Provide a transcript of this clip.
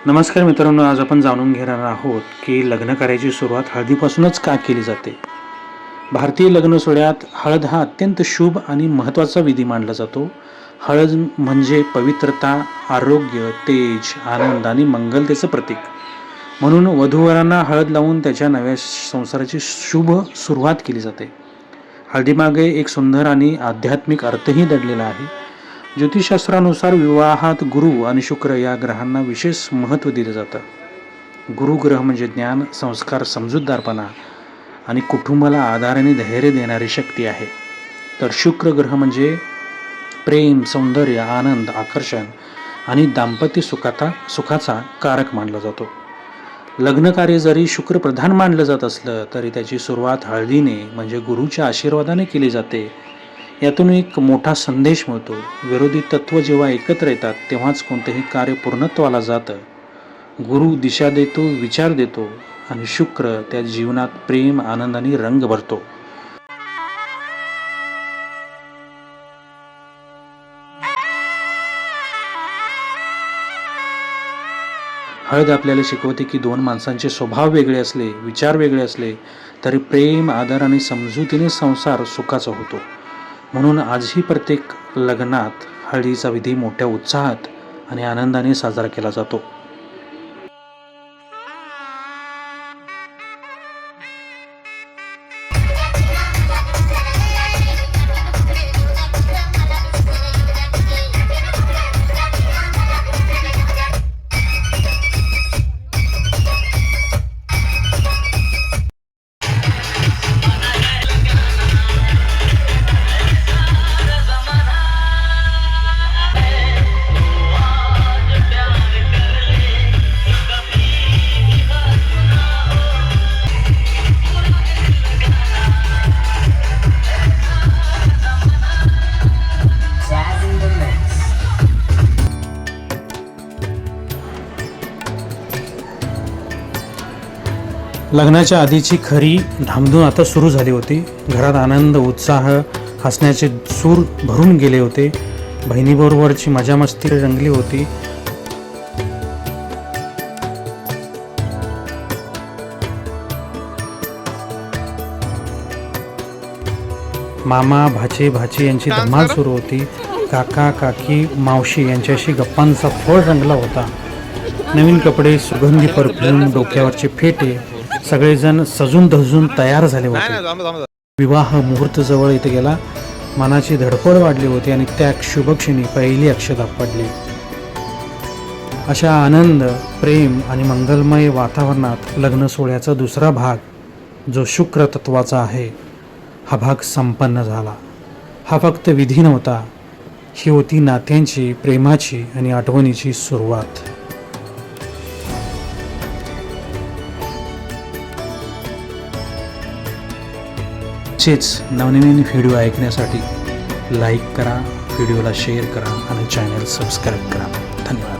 नमस्कार मित्रांनो, आज आपण जाणून घेणार आहोत की लग्न कार्याची सुरुवात हळदीपासूनच का केली जाते. भारतीय लग्न सोहळ्यात हळद हा अत्यंत शुभ आणि महत्त्वाचा विधी मानला जातो. हळद म्हणजे पवित्रता, आरोग्य, तेज, आनंद आणि मंगलतेचं प्रतीक. म्हणून वधूवरांना हळद लावून त्याच्या नव्या संसाराची शुभ सुरुवात केली जाते. हळदीमागे एक सुंदर आणि आध्यात्मिक अर्थही दडलेला आहे. ज्योतिषशास्त्रानुसार विवाहात गुरु आणि शुक्र या ग्रहांना विशेष महत्त्व दिलं जातं. गुरु ग्रह म्हणजे ज्ञान, संस्कार, समजूतदारपणा आणि कुटुंबाला आधार आणि धैर्य देणारी शक्ती आहे. तर शुक्र ग्रह म्हणजे प्रेम, सौंदर्य, आनंद, आकर्षण आणि दाम्पत्य सुखाचा कारक मानला जातो. लग्न कार्य जरी शुक्रप्रधान मानलं जात असलं तरी त्याची सुरुवात हळदीने म्हणजे गुरुच्या आशीर्वादाने केली जाते. यातून एक मोठा संदेश मिळतो. विरोधी तत्व जेव्हा एकत्र येतात तेव्हाच कोणतेही कार्य पूर्णत्वाला जातं. गुरु दिशा देतो, विचार देतो आणि शुक्र त्या जीवनात प्रेम, आनंद आणि रंग भरतो. हळद आपल्याला शिकवते की दोन माणसांचे स्वभाव वेगळे असले, विचार वेगळे असले तरी प्रेम, आदर आणि समजुतीने संसार सुखाचा होतो. म्हणून आजही प्रत्येक लग्नात हळदीचा विधी मोठ्या उत्साहात आणि आनंदाने साजरा केला जातो. लग्नाच्या आधीची खरी धामधूम आता सुरू झाली होती. घरात आनंद, उत्साह, हसण्याचे सूर भरून गेले होते. बहिणीबरोबरची मजा मस्ती रंगली होती. मामा, भाचे, भाची यांची धमाल सुरू होती. काका, काकी, मावशी यांच्याशी गप्पांचा फळ रंगला होता. नवीन कपडे, सुगंधी परफ्यूम, डोक्यावरचे फेटे, सगळेजण सजून धजून तयार झाले होते. विवाह मुहूर्त जवळ येथे गेला. मनाची धडपड वाढली होती आणि त्या शुभक्षणी पहिली अक्षता पडली. अशा आनंद, प्रेम आणि मंगलमय वातावरणात लग्न सोहळ्याचा दुसरा भाग जो शुक्र तत्वाचा आहे हा भाग संपन्न झाला. हा फक्त विधी नव्हता, ही होती नात्यांची, प्रेमाची आणि आठवणीची सुरुवात. असेच नवनवीन व्हिडिओ ऐकण्यासाठी लाईक करा, व्हिडिओला शेअर करा आणि चॅनल सबस्क्राईब करा. धन्यवाद.